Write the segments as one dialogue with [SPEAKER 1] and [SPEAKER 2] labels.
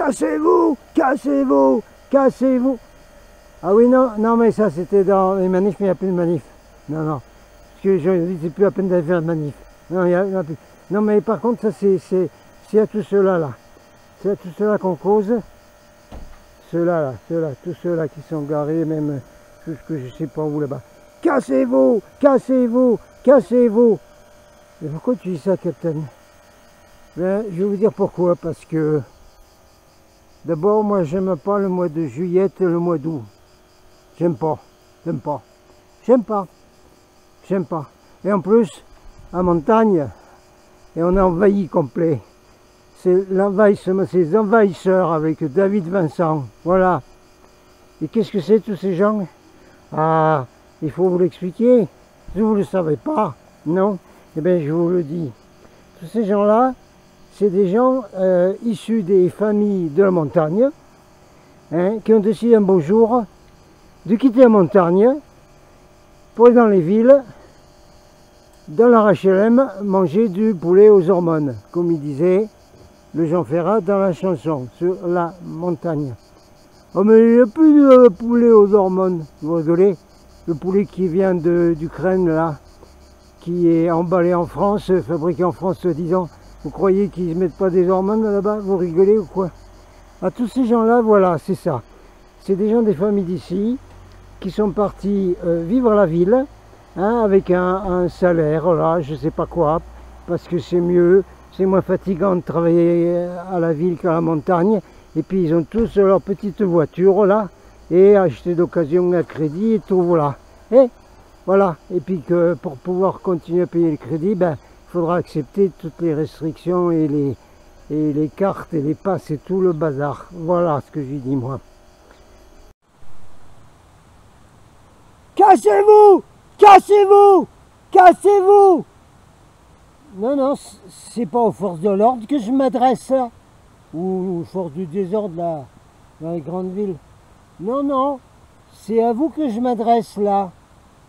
[SPEAKER 1] cassez-vous, cassez-vous, cassez-vous. Ah oui, non, non, mais ça c'était dans les manifs, mais il n'y a plus de manif. Non, non, parce que je dis c'est plus la peine d'aller faire de manif. Non, il y a plus. Non, mais par contre, ça c'est à tout cela là. C'est à tout cela qu'on cause. Ceux-là, là, ceux-là, tous ceux-là qui sont garés, même jusque je sais pas où là-bas. Cassez-vous, cassez-vous, cassez-vous. Et pourquoi tu dis ça, Captain? Ben, je vais vous dire pourquoi. Parce que d'abord, moi, j'aime pas le mois de juillet et le mois d'août. J'aime pas, j'aime pas, j'aime pas, j'aime pas. Et en plus, en montagne, et on est envahi complet. C'est l'envahissement, c'est les envahisseurs avec David Vincent. Voilà. Et qu'est-ce que c'est tous ces gens? Ah, il faut vous l'expliquer. Si vous ne le savez pas, non? Eh bien, je vous le dis. Tous ces gens-là, c'est des gens issus des familles de la montagne, hein, qui ont décidé un beau jour de quitter la montagne pour aller dans les villes, dans leur HLM, manger du poulet aux hormones, comme il disait le Jean Ferrat dans la chanson, sur la montagne. Oh mais il n'y a plus de poulet aux hormones, vous rigolez? Le poulet qui vient d'Ukraine là, qui est emballé en France, fabriqué en France, disons, vous croyez qu'ils ne mettent pas des hormones là-bas? Vous rigolez ou quoi? À tous ces gens-là, voilà, c'est ça. C'est des gens des familles d'ici, qui sont partis vivre à la ville, hein, avec un salaire, là, je sais pas quoi, parce que c'est mieux. C'est moins fatigant de travailler à la ville qu'à la montagne. Et puis ils ont tous leur petite voiture là, et acheter d'occasion à crédit et tout, voilà. Et voilà. Et puis que pour pouvoir continuer à payer le crédit, ben, il faudra accepter toutes les restrictions et les cartes et les passes et tout le bazar. Voilà ce que j'ai dit moi. Cassez-vous! Cassez-vous! Cassez-vous! Non, non, c'est pas aux forces de l'ordre que je m'adresse là, ou aux forces du désordre là, dans les grandes villes. Non, non, c'est à vous que je m'adresse là,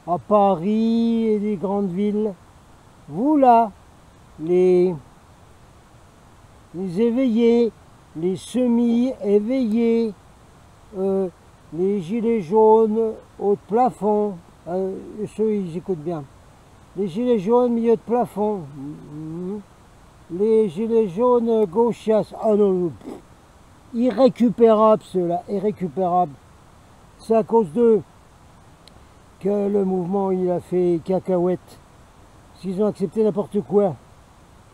[SPEAKER 1] à Paris et les grandes villes. Vous là, les éveillés, les semi-éveillés, les gilets jaunes au plafond, ceux ils écoutent bien. Les gilets jaunes milieu de plafond, les gilets jaunes gauchias, ah non, irrécupérables ceux-là, irrécupérables. C'est à cause d'eux que le mouvement il a fait cacahuète. S'ils ont accepté n'importe quoi,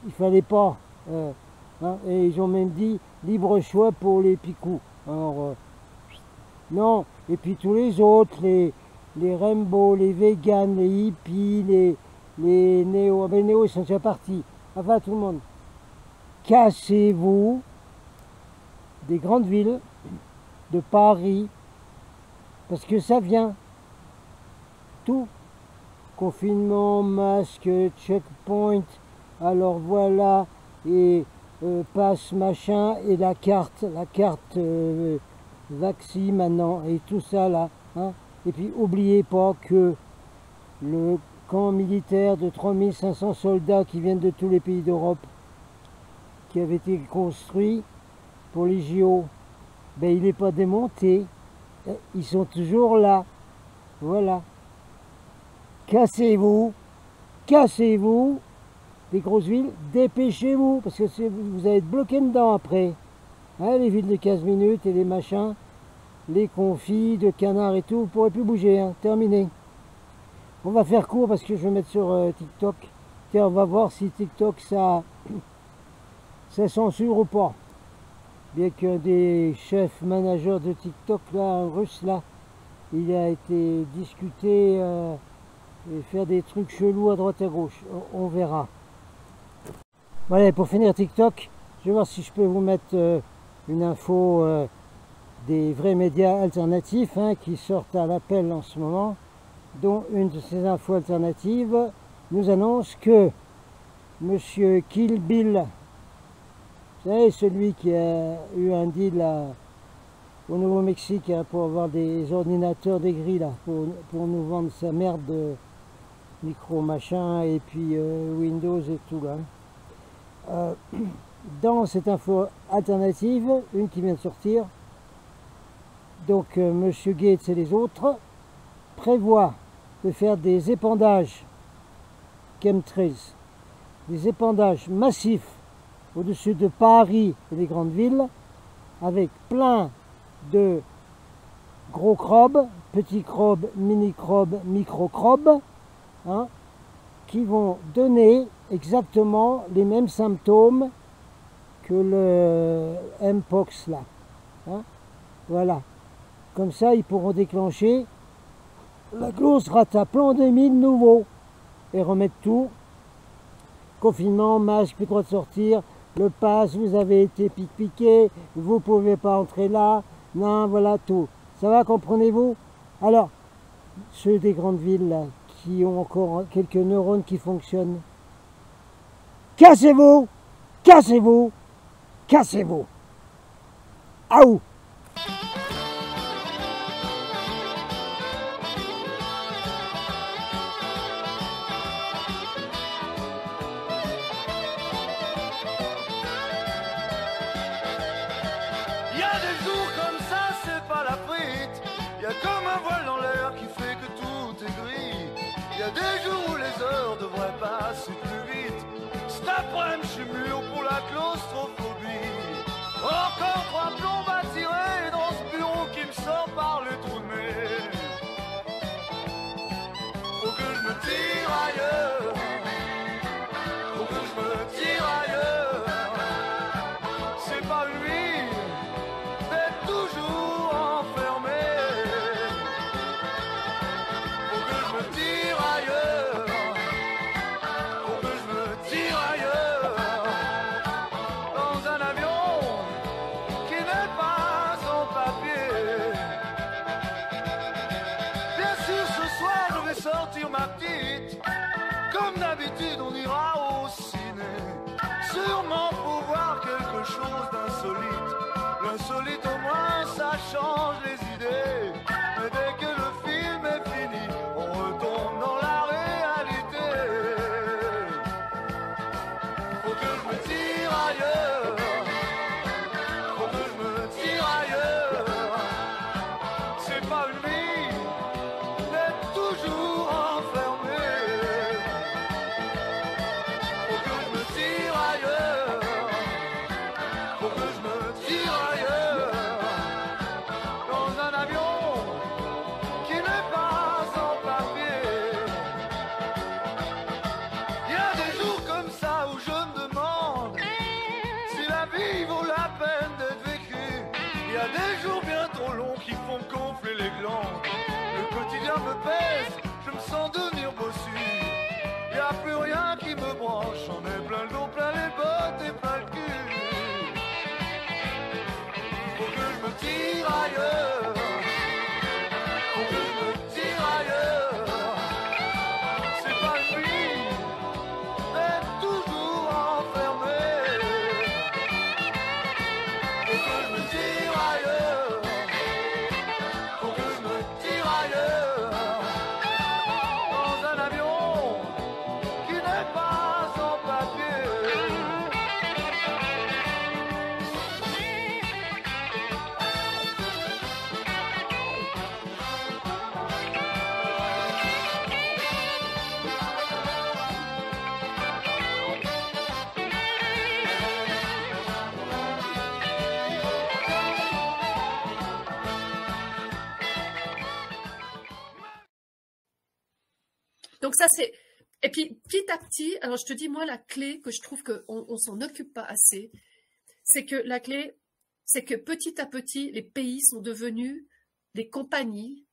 [SPEAKER 1] il fallait pas. Hein, et ils ont même dit libre choix pour les picous. Alors, non, et puis tous les autres, les Rainbow, les véganes, les hippies, les néo, ben, les néo ils sont déjà partis. Enfin tout le monde. Cassez-vous des grandes villes, de Paris, parce que ça vient. Tout. Confinement, masque, checkpoint, alors voilà, et passe machin, et la carte vaccine maintenant, et tout ça là. Hein. Et puis n'oubliez pas que le camp militaire de 3500 soldats qui viennent de tous les pays d'Europe, qui avait été construit pour les JO, ben il n'est pas démonté, ils sont toujours là, voilà. Cassez-vous, cassez-vous, des grosses villes, dépêchez-vous, parce que vous allez être bloqué dedans après. Hein, les villes de 15 minutes et les machins, les confits de canards et tout, vous ne pourrez plus bouger, hein, terminé. On va faire court parce que je vais mettre sur TikTok. Tiens, on va voir si TikTok ça censure ou pas. Bien qu'un des chefs managers de TikTok, là, un russe, là, il a été discuté et faire des trucs chelous à droite à gauche. On verra. Voilà, pour finir TikTok, je vais voir si je peux vous mettre une info des vrais médias alternatifs hein, qui sortent à l'appel en ce moment, dont une de ces infos alternatives nous annonce que Monsieur Kill Bill, vous savez, celui qui a eu un deal au Nouveau-Mexique hein, pour avoir des ordinateurs des grilles là, pour nous vendre sa merde de micro machin et puis Windows et tout là. dans cette info alternative, une qui vient de sortir, donc M. Gates et les autres prévoient de faire des épandages chemtrails, des épandages massifs au-dessus de Paris et des grandes villes, avec plein de gros crobes, petits crobes, mini-crobes, micro-crobes, hein, qui vont donner exactement les mêmes symptômes que le Mpox là. Hein. Voilà. Comme ça, ils pourront déclencher la grosse rataplandémie de nouveau et remettre tout. Confinement, masque, plus le droit de sortir, le pass, vous avez été piqué, vous ne pouvez pas entrer là, non, voilà tout. Ça va, comprenez-vous? Alors, ceux des grandes villes là, qui ont encore quelques neurones qui fonctionnent, cassez-vous, cassez-vous, cassez-vous. Aou!
[SPEAKER 2] Il y a des jours comme ça, c'est pas la frite. Il y a comme un voile dans l'air qui fait que tout est gris. Il y a des jours où les heures devraient passer plus vite. Cet après-midi, je suis mûr pour la claustrophobie. Encore 3 plombs à tirer dans ce bureau qui me sort par le trou de nez. Faut que je me tire ailleurs. Faut que je me tire ailleurs. C'est pas lui d'être toujours enfermé. Faut que je me tire ailleurs. Faut que je me tire ailleurs. Dans un avion qui n'est pas en papier. Bien sûr, ce soir, je vais sortir ma petite. Comme d'habitude, on ira au ciné. Sûrement pour voir quelque chose d'insolite. L'insolite, au moins, ça change les idées. Mais dès que le film est fini, on retombe dans la réalité. Faut que je me tire ailleurs. Faut que je me tire ailleurs. C'est pas une vie d'être toujours enfermé. Faut que je me tire ailleurs. Faut que je me tire ailleurs. Dans un avion qui n'est pas en papier. Il y a des jours comme ça où je me demande si la vie vaut la peine d'être vécue. Il y a des jours bien trop longs qui font gonfler les glandes. Le quotidien me pèse, je me sens devenir bossu. Il n'y a plus rien qui me branche, j'en ai plein le dos, plein les bottes et plein le cul. Faut que je me tire ailleurs. Faut que je me tire ailleurs. C'est pas une vie d'être toujours enfermé. Faut que je me tire ailleurs. Faut que je me tire ailleurs. Dans un avion qui n'est pas en papier.
[SPEAKER 3] Donc ça c'est... Et puis petit à petit, alors je te dis moi la clé que je trouve qu'on s'en occupe pas assez, c'est que la clé, c'est que petit à petit les pays sont devenus des compagnies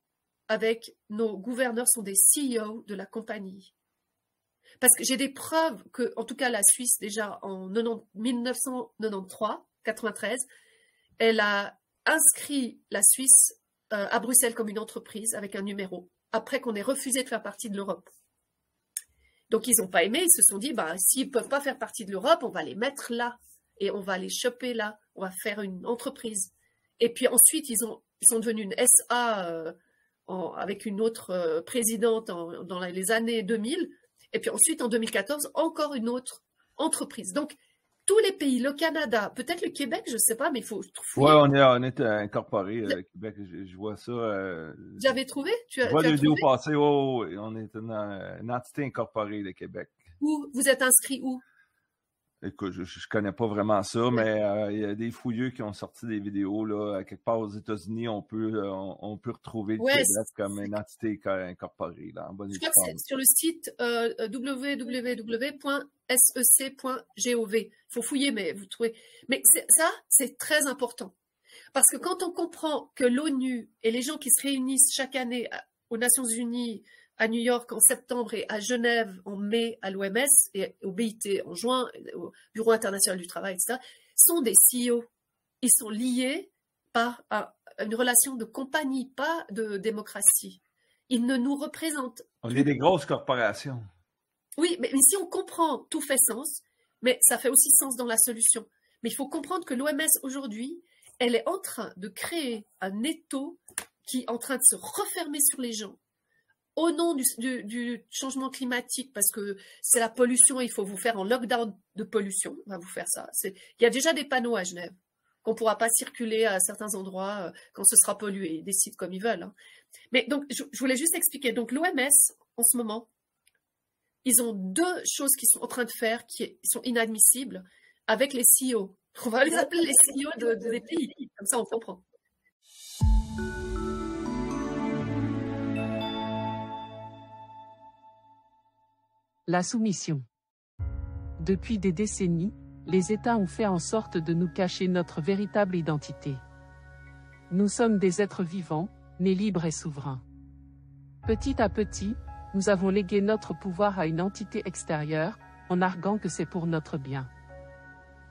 [SPEAKER 3] avec nos gouverneurs sont des CEO de la compagnie. Parce que j'ai des preuves que, en tout cas la Suisse déjà en 1993, 93, elle a inscrit la Suisse à Bruxelles comme une entreprise avec un numéro, après qu'on ait refusé de faire partie de l'Europe. Donc ils n'ont pas aimé, ils se sont dit, bah, s'ils ne peuvent pas faire partie de l'Europe, on va les mettre là, et on va les choper là, on va faire une entreprise. Et puis ensuite, ils sont devenus une SA avec une autre présidente dans les années 2000, et puis ensuite en 2014, encore une autre entreprise. Donc tous les pays, le Canada, peut-être le Québec, je ne sais pas, mais il faut
[SPEAKER 4] Ouais,
[SPEAKER 3] fouiller.
[SPEAKER 4] on est incorporé Québec. Je vois ça.
[SPEAKER 3] J'avais trouvé?
[SPEAKER 4] Je vois
[SPEAKER 3] Tu as
[SPEAKER 4] les vidéos
[SPEAKER 3] trouvé?
[SPEAKER 4] passer. On est une entité incorporée de Québec.
[SPEAKER 3] Où? Vous êtes inscrit où?
[SPEAKER 4] Écoute, je connais pas vraiment ça, mais il y a des fouilleux qui ont sorti des vidéos là, quelque part aux États-Unis, on peut retrouver le
[SPEAKER 3] Ouais,
[SPEAKER 4] Québec comme une entité incorporée là, en bonne et
[SPEAKER 3] je
[SPEAKER 4] due
[SPEAKER 3] crois que
[SPEAKER 4] forme.
[SPEAKER 3] c'est sur le site www.sec.gov. Il faut fouiller, mais vous trouvez. Mais ça, c'est très important. Parce que quand on comprend que l'ONU et les gens qui se réunissent chaque année aux Nations Unies, à New York en septembre et à Genève en mai à l'OMS et au BIT en juin, au Bureau international du travail, etc., sont des CEO. Ils sont liés par une relation de compagnie, pas de démocratie. Ils ne nous représentent
[SPEAKER 4] On
[SPEAKER 3] plus.
[SPEAKER 4] est des grosses corporations.
[SPEAKER 3] Oui, mais si on comprend, tout fait sens, mais ça fait aussi sens dans la solution. Mais il faut comprendre que l'OMS aujourd'hui, elle est en train de créer un étau qui est en train de se refermer sur les gens au nom du changement climatique, parce que c'est la pollution, il faut vous faire en lockdown de pollution, on va vous faire ça. Il y a déjà des panneaux à Genève, qu'on ne pourra pas circuler à certains endroits quand ce sera pollué, ils décident comme ils veulent. Hein. Mais donc, je voulais juste expliquer, donc l'OMS, en ce moment, ils ont deux choses qu'ils sont en train de faire qui sont inadmissibles avec les CEO. On va les appeler les CEO des pays, comme ça on comprend.
[SPEAKER 5] La soumission. Depuis des décennies, les États ont fait en sorte de nous cacher notre véritable identité. Nous sommes des êtres vivants, nés libres et souverains. Petit à petit, nous avons légué notre pouvoir à une entité extérieure, en arguant que c'est pour notre bien.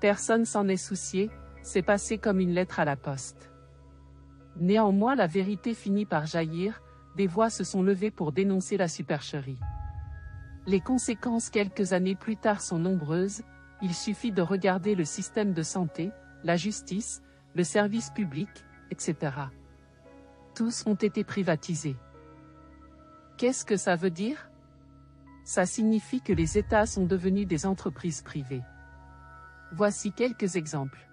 [SPEAKER 5] Personne s'en est soucié, c'est passé comme une lettre à la poste. Néanmoins, la vérité finit par jaillir, des voix se sont levées pour dénoncer la supercherie. Les conséquences quelques années plus tard sont nombreuses, il suffit de regarder le système de santé, la justice, le service public, etc. Tous ont été privatisés. Qu'est-ce que ça veut dire? Ça signifie que les États sont devenus des entreprises privées. Voici quelques exemples.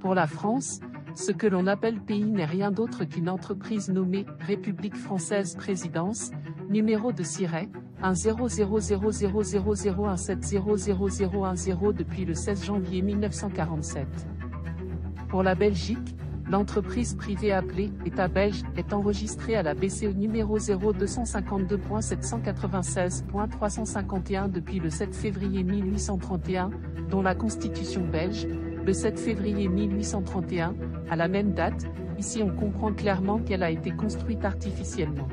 [SPEAKER 5] Pour la France, ce que l'on appelle pays n'est rien d'autre qu'une entreprise nommée République française Présidence, numéro de siret 10000001700100010 depuis le 16 janvier 1947. Pour la Belgique, l'entreprise privée appelée État belge est enregistrée à la BCE numéro 0252.796.351 depuis le 7 février 1831, dont la Constitution belge, le 7 février 1831, à la même date, ici on comprend clairement qu'elle a été construite artificiellement.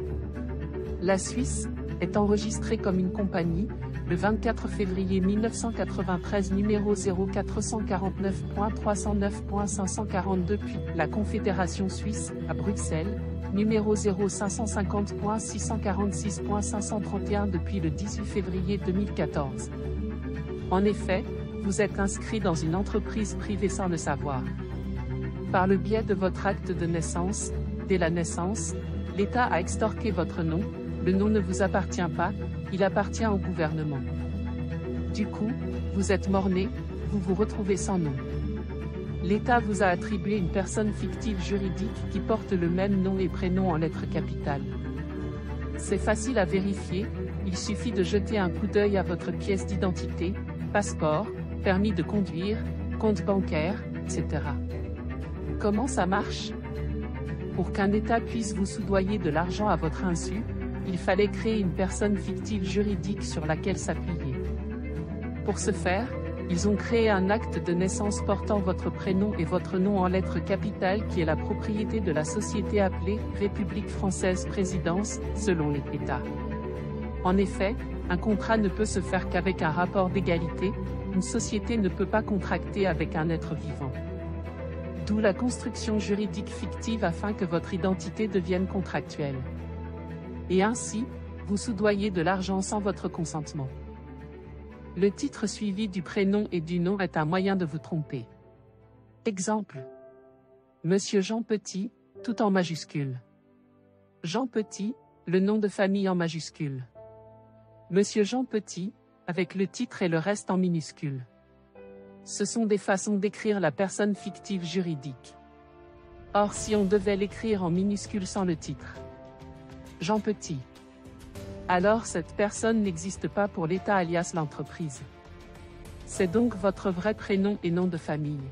[SPEAKER 5] La Suisse est enregistrée comme une compagnie, le 24 février 1993 numéro 0449.309.542 puis la Confédération suisse, à Bruxelles, numéro 0550.646.531 depuis le 18 février 2014. En effet, vous êtes inscrit dans une entreprise privée sans le savoir. Par le biais de votre acte de naissance, dès la naissance, l'État a extorqué votre nom, le nom ne vous appartient pas, il appartient au gouvernement. Du coup, vous êtes mort-né, vous vous retrouvez sans nom. L'État vous a attribué une personne fictive juridique qui porte le même nom et prénom en lettres capitales. C'est facile à vérifier, il suffit de jeter un coup d'œil à votre pièce d'identité, passeport, permis de conduire, compte bancaire, etc. Comment ça marche? Pour qu'un État puisse vous soudoyer de l'argent à votre insu, il fallait créer une personne fictive juridique sur laquelle s'appuyer. Pour ce faire, ils ont créé un acte de naissance portant votre prénom et votre nom en lettres capitales qui est la propriété de la société appelée République française Présidence, selon les États. En effet, un contrat ne peut se faire qu'avec un rapport d'égalité, une société ne peut pas contracter avec un être vivant. D'où la construction juridique fictive afin que votre identité devienne contractuelle. Et ainsi, vous soudoyez de l'argent sans votre consentement. Le titre suivi du prénom et du nom est un moyen de vous tromper. Exemple. Monsieur Jean Petit, tout en majuscule. Jean Petit, le nom de famille en majuscule. Monsieur Jean Petit, avec le titre et le reste en minuscule. Ce sont des façons d'écrire la personne fictive juridique. Or, si on devait l'écrire en minuscule sans le titre Jean Petit, alors cette personne n'existe pas pour l'État alias l'entreprise. C'est donc votre vrai prénom et nom de famille.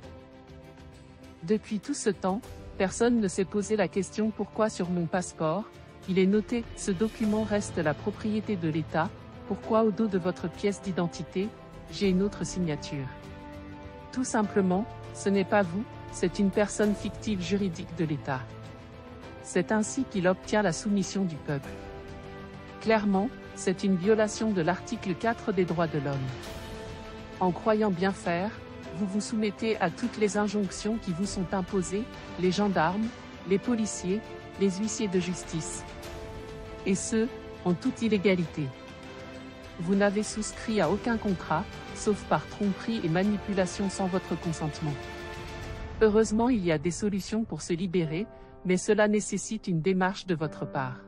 [SPEAKER 5] Depuis tout ce temps, personne ne s'est posé la question pourquoi sur mon passeport, il est noté « Ce document reste la propriété de l'État », pourquoi au dos de votre pièce d'identité, j'ai une autre signature. Tout simplement, ce n'est pas vous, c'est une personne fictive juridique de l'État. C'est ainsi qu'il obtient la soumission du peuple. Clairement, c'est une violation de l'article 4 des droits de l'homme. En croyant bien faire, vous vous soumettez à toutes les injonctions qui vous sont imposées, les gendarmes, les policiers, les huissiers de justice. Et ce, en toute illégalité. Vous n'avez souscrit à aucun contrat, sauf par tromperie et manipulation sans votre consentement. Heureusement, il y a des solutions pour se libérer, mais cela nécessite une démarche de votre part.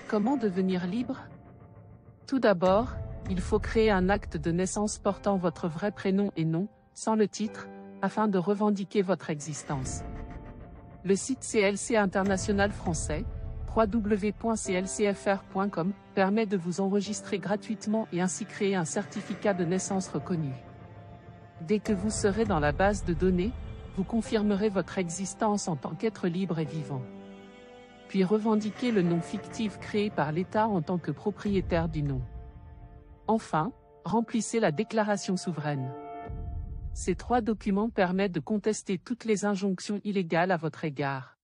[SPEAKER 5] Comment devenir libre? Tout d'abord, il faut créer un acte de naissance portant votre vrai prénom et nom, sans le titre, afin de revendiquer votre existence. Le site CLC International Français, www.clcfr.com, permet de vous enregistrer gratuitement et ainsi créer un certificat de naissance reconnu. Dès que vous serez dans la base de données, vous confirmerez votre existence en tant qu'être libre et vivant. Puis revendiquez le nom fictif créé par l'État en tant que propriétaire du nom. Enfin, remplissez la déclaration souveraine. Ces 3 documents permettent de contester toutes les injonctions illégales à votre égard.